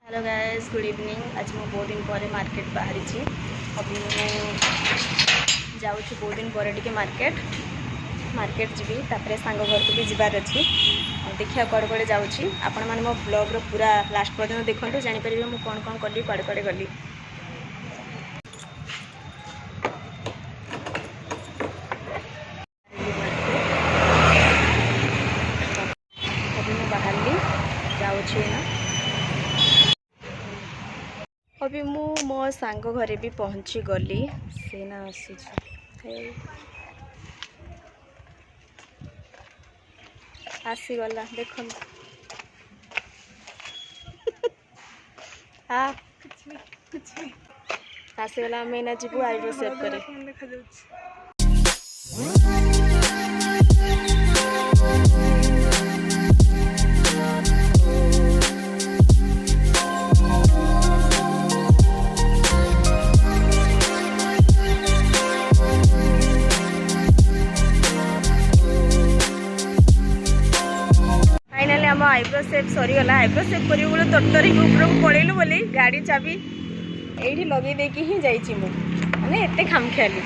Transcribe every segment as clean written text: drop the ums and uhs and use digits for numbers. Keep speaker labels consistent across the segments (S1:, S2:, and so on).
S1: Hello guys, good evening. आज मैं बहुत दिन पर मार्केट बाहरी अभी जाऊँ बहुत दिन पर टे मार्केट जी तापर सांग घर को भी जबार अच्छी देखिए कड़े कड़े जाऊँगी। आपण मैंने मो ब्लॉग पूरा लास्ट पर्यटन देखते जानीपर मुझे कौन कौन कली कड़े कड़े गली। अभी मैं बाहर जाऊँगी ना, अभी मो सांग घरे भी पहुँची गली से ना आसीगला देख हाँ आसीगला आम ना जीवु आईब्रो सेव करे। आम आईब्रो सेव सरीगला। आईब्रो सेव कर तोटरी ऊपर को पलैलु बोली गाड़ी चाबी ये लगे देकी ही जाइए माने एते खामखियाली।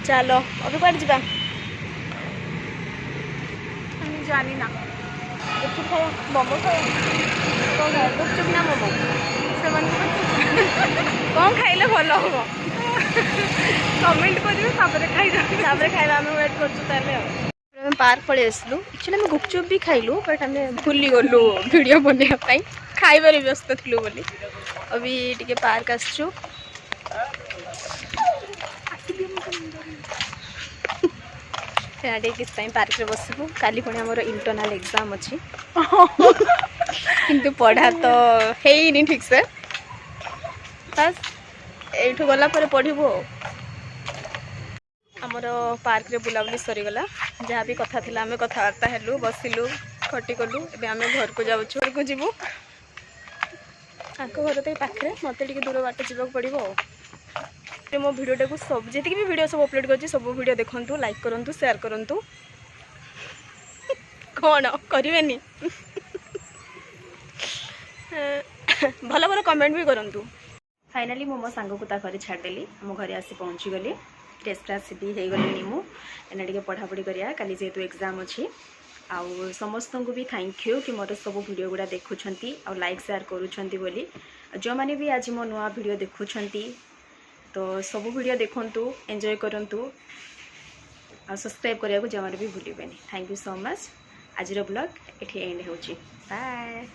S1: चलो अभी कौन जा जानी ना गुपचुप खाया मोमो खाया कौन खाया गुपचुप ना मोमो से कौन खाइले भल हम कमेंट कर खाइबा आम वेट कर पार्क पड़े आसलु। एक्चुअली आम गुपचुप भी खाइलु बट आम भूली गलु वीडियो बनवाई खाइबार व्यस्त थिलु बोली। अभी टिके पार्क आसचु किस पार्क रे बसबू। काली पुणी आमर इंटरनल एग्जाम अच्छी किंतु पढ़ा तो है नहीं ठीक से बस यू गला पढ़ू। आमर पार्क रे बुलाबुली सरीगला जहाँ भी कथा थिला आमे कथबार्ता हेलु बसिलु खटी कलु। एबे आमे घर को जाऊँ घर को जीवु आंक घर तो पाखे मत दूर बाट जावाक पड़ो। मो भिडियोटा को सब जी भी वीडियो सब अपलोड कर सब वीडियो देखंतु लाइक करंतु शेयर करंतु कौन करेनि भल भल कमेंट भी करंतु। फाइनाली मो सांग को घरे छाड़देली मो घरे आसी पहुँची गली ड्रेस फ्रेस भी हो गली मुझे टे पढ़ापढ़ी करा काली जेहेतु एग्जाम अच्छी आउ समस्त को भी थैंक यू कि मोर सब वीडियो गुड़ा देखुंट और लाइक शेयर करुँच बोली। जो मैंने भी आज मो नुआ वीडियो देखुंट तो सब वीडियो देखंतु एंजॉय करंतु और सब्सक्राइब करिया को जमार भी भूलिबेनी। Thank you so much. आज ब्लॉग एठी एंड होची। बाय।